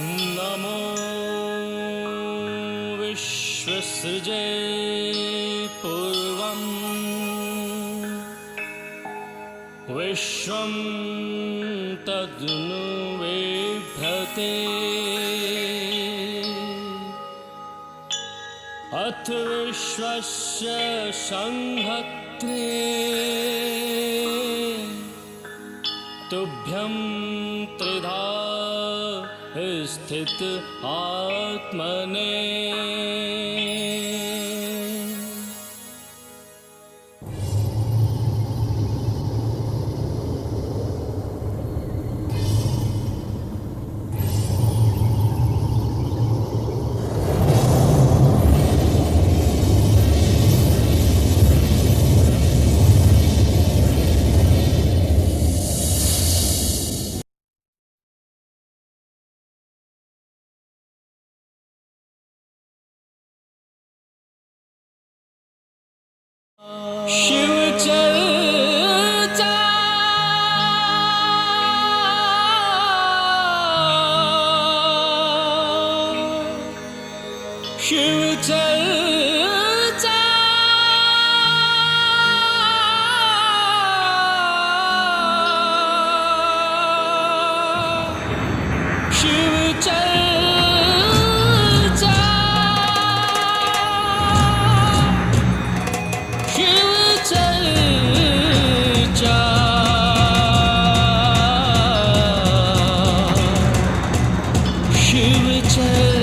नमो विश्वसृजे पूर्वं विश्वं तदनु बिभ्रते अथ विश्वस्य संहर्त्रे तुभ्यं त्रिधा स्थित आत्मने। शिव चर्चा शिव चर्चा शिव चर्चा शिव चर्चा शिव चर्चा।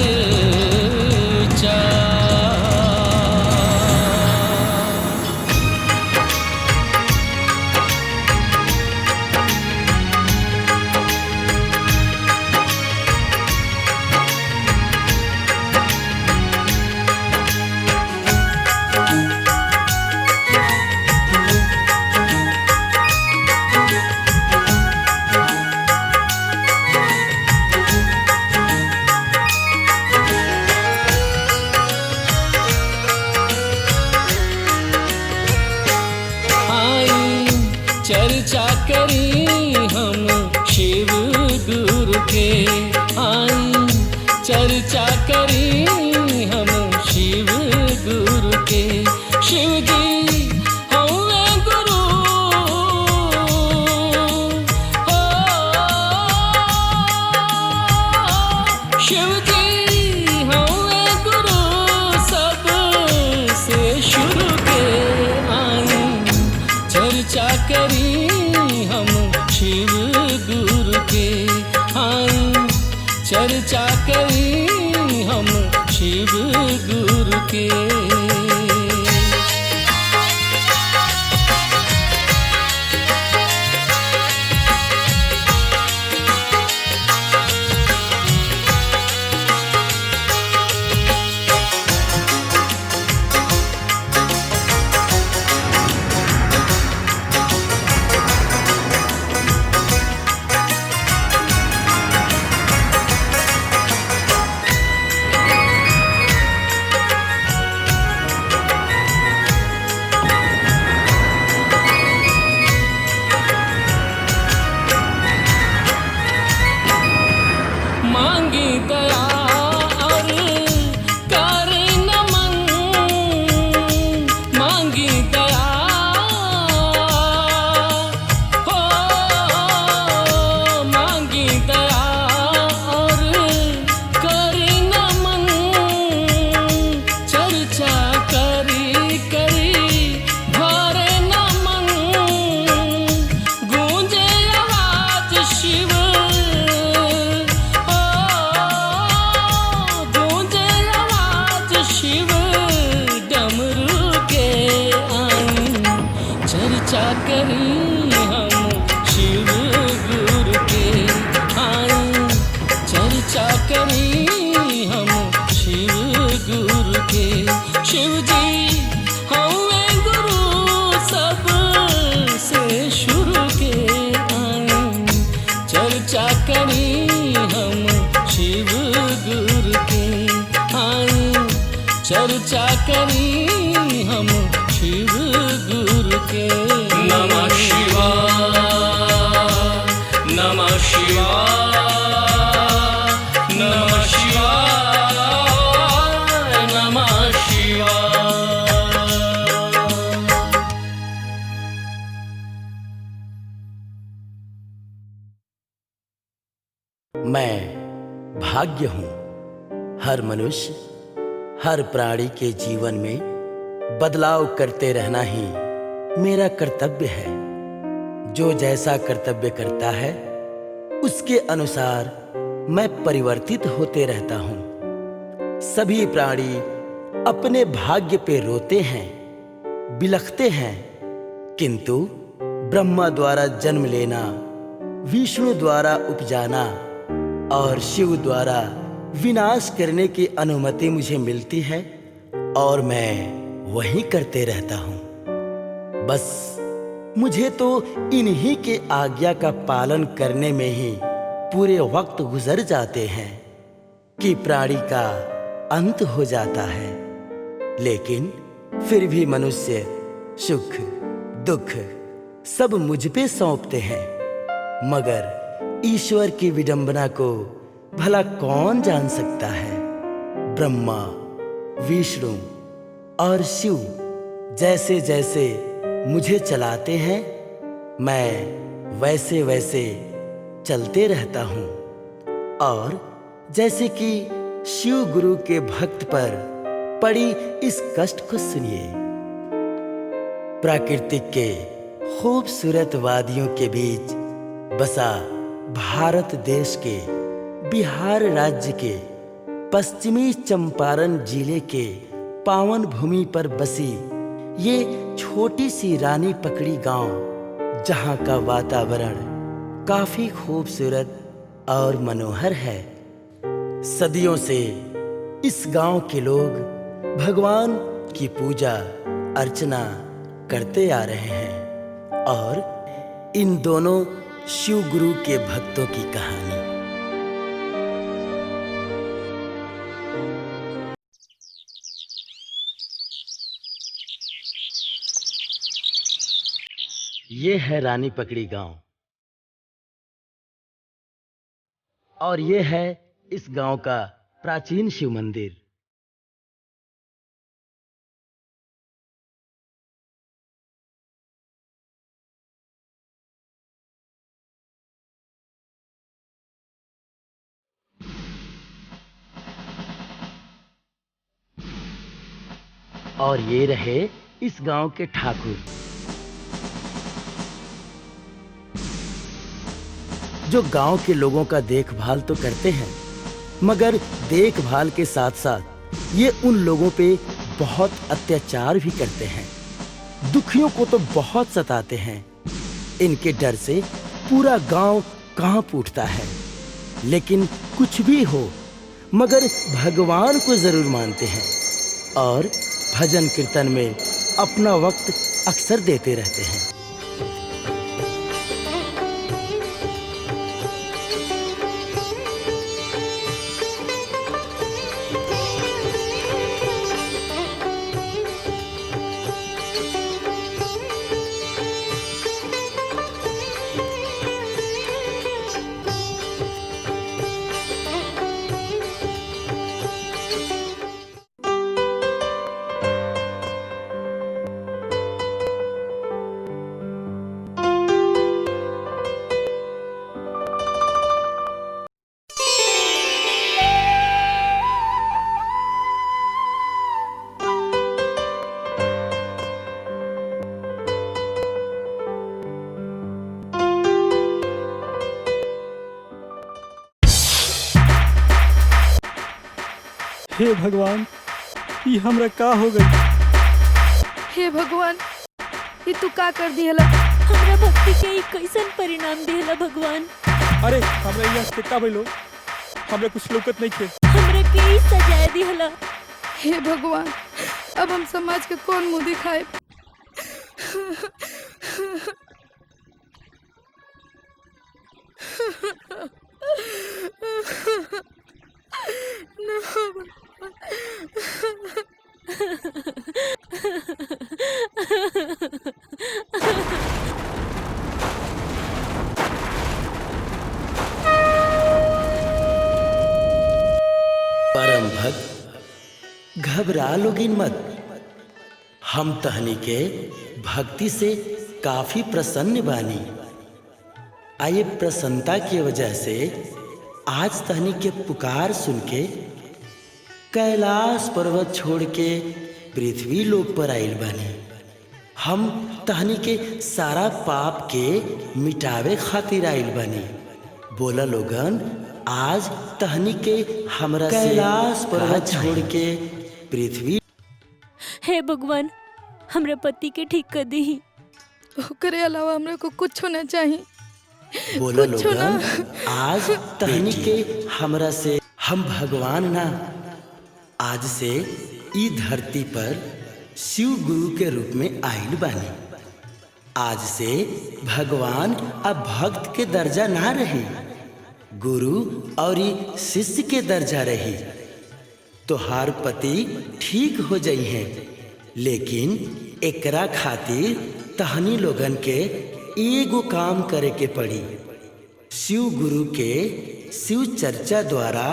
चर्चा करी हम शिव गुरु के आई चर्चा करी हम शिव गुरु के। शिव जी हमें गुरु हो शिव जी हमें गुरु सब से शुरू के आई चर्चा करी हम शिव गुरु के आई चर्चा करी हम शिव गुरु के। मांगी दया और कर नमन मांगी दया हो मांगी दया और कर नमन चर्चा करी करी भरे नमन गूंजे आवाज शिव शिव डमरू के आई चर्चा करी हम शिव गुरु के आई चर्चा करी हम शिव गुरु के। शिव जी हमें गुरु सब से शुरू के आई चर्चा करी हम शिव गुरु के आई चर्चा करी हम शिव गुरु के। नमः शिवाय नमः शिवाय मैं भाग्य हूँ। हर मनुष्य, हर प्राणी के जीवन में बदलाव करते रहना ही मेरा कर्तव्य है। जो जैसा कर्तव्य करता है उसके अनुसार मैं परिवर्तित होते रहता हूँ। सभी प्राणी अपने भाग्य पे रोते हैं, बिलखते हैं, किंतु ब्रह्मा द्वारा जन्म लेना, विष्णु द्वारा उपजाना और शिव द्वारा विनाश करने की अनुमति मुझे मिलती है और मैं वही करते रहता हूँ। बस मुझे तो इन्हीं के आज्ञा का पालन करने में ही पूरे वक्त गुजर जाते हैं कि प्राणी का अंत हो जाता है। लेकिन फिर भी मनुष्य सुख दुख सब मुझ पे सौंपते हैं, मगर ईश्वर की विडंबना को भला कौन जान सकता है। ब्रह्मा, विष्णु और शिव जैसे जैसे मुझे चलाते हैं, मैं वैसे वैसे चलते रहता हूँ। और जैसे कि शिव गुरु के भक्त पर पड़ी इस कष्ट को सुनिए। प्राकृतिक के खूबसूरत वादियों के बीच बसा भारत देश के बिहार राज्य के पश्चिमी चंपारण जिले के पावन भूमि पर बसी ये छोटी सी रानी पकड़ी गांव, जहां का वातावरण काफी खूबसूरत और मनोहर है। सदियों से इस गांव के लोग भगवान की पूजा अर्चना करते आ रहे हैं और इन दोनों शिव गुरु के भक्तों की कहानी। ये है रानी पकड़ी गांव और ये है इस गांव का प्राचीन शिव मंदिर। और ये रहे इस गांव के ठाकुर, जो गांव के लोगों का देखभाल तो करते हैं, मगर देखभाल के साथ साथ ये उन लोगों पे बहुत अत्याचार भी करते हैं। दुखियों को तो बहुत सताते हैं। इनके डर से पूरा गांव कांप उठता है। लेकिन कुछ भी हो, मगर भगवान को जरूर मानते हैं और भजन कीर्तन में अपना वक्त अक्सर देते रहते हैं। हे भगवान, ये हमरा का हो गई? हे भगवान, ये तू का कर दिहला? हमरा भक्ति के ई कैसन परिणाम दिहला भगवान? अरे हमरा यहाँ कितना भइलो, हमरा कुछ लौकत नहीं थे। हमरा के ई सजाए दिहला। हे भगवान, अब हम समाज के कौन मुंह दिखाए? परम भक्त घबरा लोगिन मत। हम तहनी के भक्ति से काफी प्रसन्न बानी। आये प्रसन्नता की वजह से आज तहनी के पुकार सुन के कैलाश पर्वत छोड़ के पृथ्वी लोक पर आइल बानी। हम तहनी के सारा पाप के मिटावे खातिर आइल बानी। बोला लोगन, आज तहनी के हमरा कैलाश पर्वत छोड़ के पृथ्वी। हे भगवान, हमरा पति के ठीक कर दी। ओकरे अलावा हमरा को कुछ होना चाहिए। बोला कुछ ना। लोगन, आज तहनी के हमरा से हम भगवान ना, आज से ई धरती पर शिव गुरु के रूप में आइल बानी। आज से भगवान अब भक्त के दर्जा ना रही, गुरु और शिष्य के दर्जा रही। तोहार पति ठीक हो जाई है, लेकिन एकरा खातिर तहनी लोगन के एगो काम करे के पड़ी। शिव गुरु के शिव चर्चा द्वारा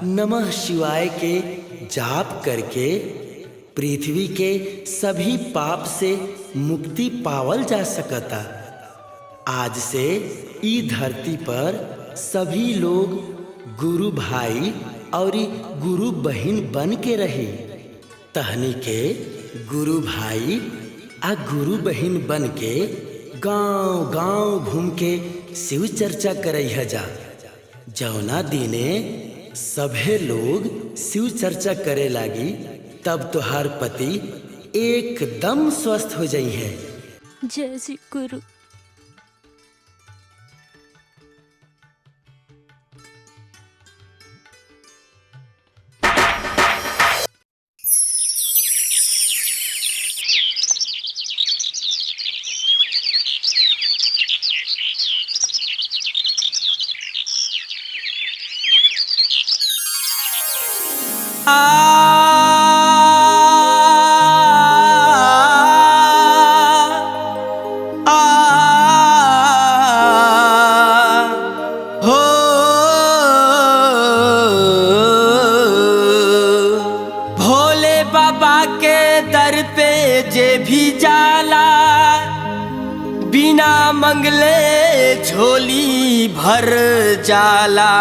नमः शिवाय के जाप करके पृथ्वी के सभी पाप से मुक्ति पावल जा सकता। आज से ई धरती पर सभी लोग गुरु भाई और गुरु बहन बन के रही। तहनी के गुरु भाई आ गुरु बहन बन के गांव गांव घूम के शिव चर्चा करई जा। जौना दिने सभे लोग शिव चर्चा करे लागी, तब तोहार पति एकदम स्वस्थ हो जाई है। जय श्री गुरु। भोले बाबा के दर पे जे भी जाला, बिना मंगले झोली भर जाला।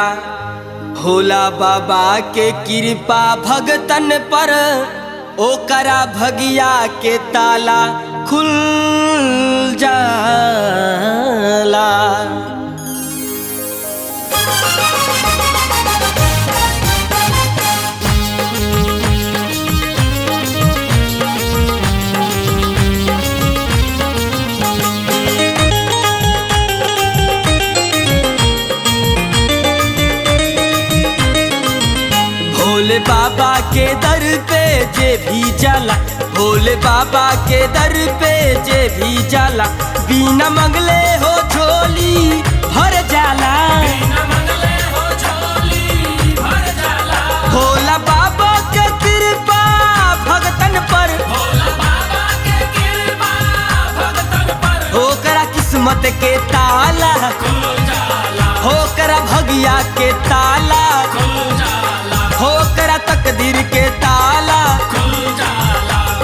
भोला बाबा के कृपा भगतन पर, ओकरा भगिया के ताला खुल जाला। भोले बाबा के दर पे जे भी जाला, भोले बाबा के दर पे जे भी जाला, बिना मंगले हो झोली भर जाला। भोला बाबा के कृपा भगतन पर, ओकरा किस्मत के ताला, ओकरा भगिया के ताला, होकरा तकदीर के ताला।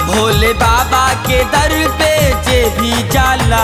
भोले बाबा के दर पे जे भी जाला।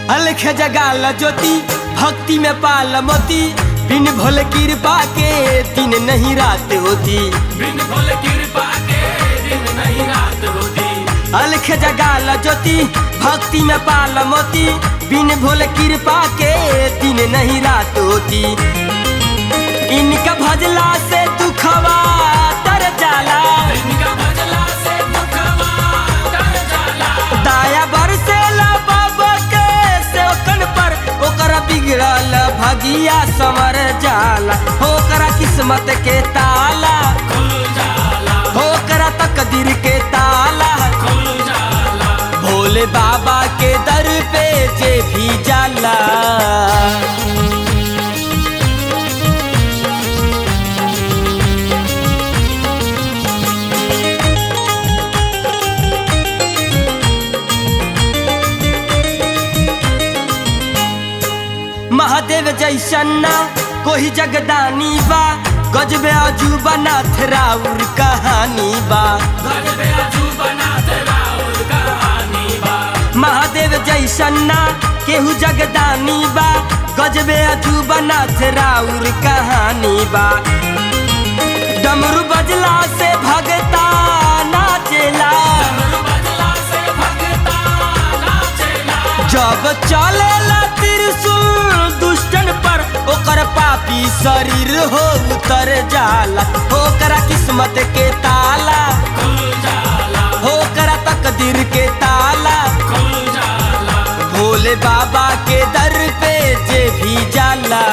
अलख जगाल ज्योति भक्ति में पाल मोती, बिन भोले कृपा के दिन नहीं रात होती। बिन भोले कृपा के दिन नहीं रात होती। अलख जगाल ज्योति भक्ति में पाल मोती, बिन भोले कृपा के दिन नहीं रात होती। इनका भजला से दुखवा तर जाला, इनका भजला से दुखवा तर जाला। दाया बरसेला बाबा के सेवकन पर, ओकरा बिगड़ल भगिया संवर जाला। ओकरा किस्मत के ताला खुल जाला, ओकरा तकदीर के ताला खुल जाला। भोले बाबा के दर पे जे भी जाला। जैसन ना कोई जगदानी बा, गजबे अजूबा नाथ राउर कहानी बा। महादेव जैसन ना केहू जगदानी बा, गजबे अजूबा नाथ राउर कहानी बा। डमरू बजला से भगता नाचेला, जब चलेला त्रिशूल दुष्टन पर ओकर पापी शरीर हो उतर जाला। ओकरा किस्मत के ताला ओकरा तकदीर के ताला, भोले बाबा के दर पे जे भी जाला।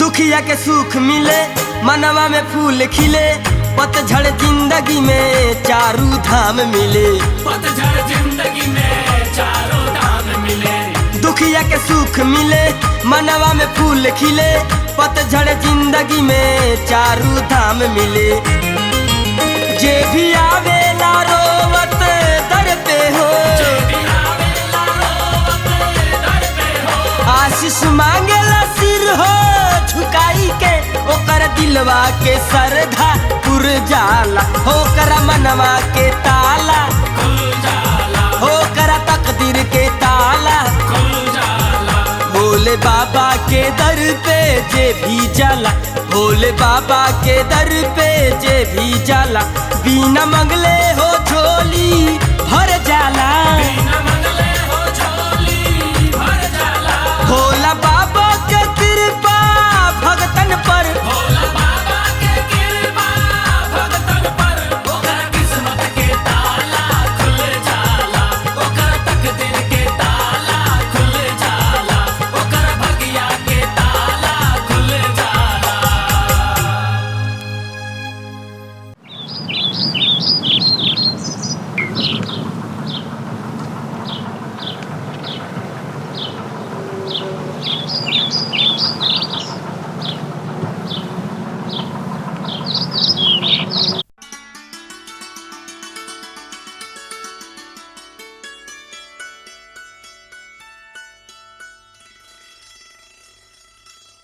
दुखिया के सुख मिले, मनवा में फूल खिले, पतझड़ जिंदगी में चारू धाम मिले। पतझड़ जिंदगी में चारू धाम मिले। दुखिया के सुख मिले, मनवा में फूल खिले, पतझड़ जिंदगी में चारू धाम मिले। जे भी आवेला रोवत दर पे हो, आशीष मांगेला सिर हो झुकाई के, ओकर दिलवा के सरधा पुर जाला। ओकर मनवा के ताला ओकर तकदीर के ताला, भोले बाबा के दर पे जे भी जाला। भोले बाबा के दर पे जे भी जाला, बिना मंगले हो झोली भर जाला। भोला बाबा के कृपा भगतन पर, भोला बाबा के कृपा भगतन पर, ओकर किस्मत के ताला खुल जाला, ओकर तकदीर के ताला खुल जाला, ओकर भगिया के ताला खुल जाला।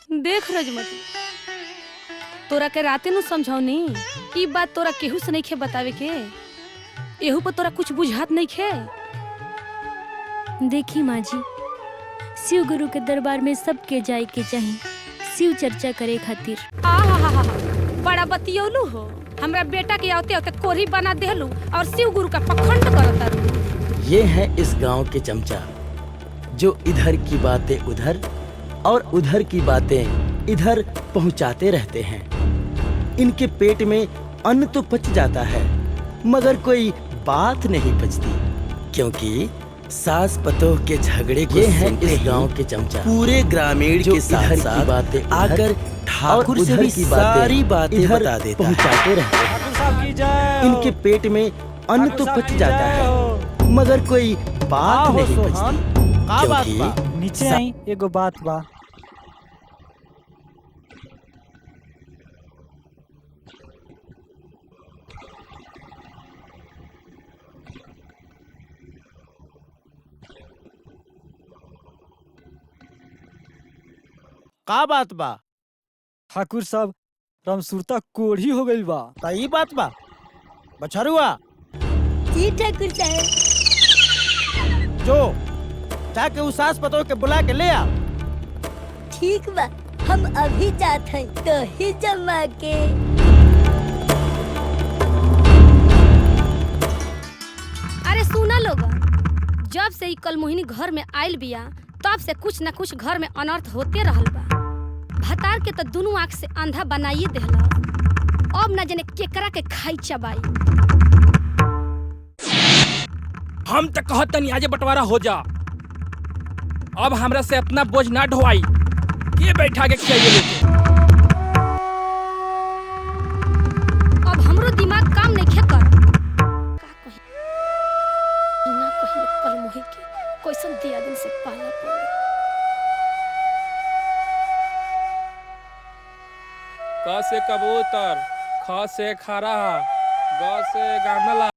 देख रजमती, तोरा के राते नु समझौनी, ई बात तोरा केहू से नहीं खे बतावे के, एहू पर तोरा कुछ बुझात नहीं खे। देखी माँ जी, शिव गुरु के दरबार में सबके जाए के चाहिए, शिव चर्चा करे खातिर। आहा, बड़ा बतियौलू हो, हमरा बेटा के आते आते कोरी बना देलू और शिव गुरु का पखंड करता। ये है इस गांव के चमचा, जो इधर की बातें उधर और उधर की बातें इधर पहुंचाते रहते हैं। इनके पेट में अन्न तो पच जाता है, मगर कोई बात नहीं पचती, क्योंकि सास पतोह के झगड़े को। ये है इस गांव के चमचा, पूरे ग्रामीण के साथ साथ बातें आकर ठाकुर से भी सारी बातें बता देता पहुंचाते रहते हैं। इनके पेट में अन्न तो पच जाता है, मगर कोई बात नहीं पचती, क्योंकि नीचे आई एगो बात बा। का बात बा? ठाकुर साहब रामसूरता कोढ़ी हो गई बा। सही बात बा बछरुआ। जी ठाकुर साहब। जो जाके उस सास पतोह के बुला के ले आ। ठीक बा, हम अभी जात हैं, तो ही जमा के। अरे सुना लोग, जब से ई कल मोहिनी घर में आयल बिया, तब से कुछ न कुछ घर में अनर्थ होते रहल बा। भतार के तो दोनों आँख से अंधा बनाइए देहला, अब न जाने केकरा के खाई चबाई। हम तो कहत तनी आजे बंटवारा हो जा, अब हमरा से अपना बोझ ना ढोवाई, के बैठा के खियाइए लेके। अब हमरो दिमाग क से कबूतर, ख से खरा, ग से गामला।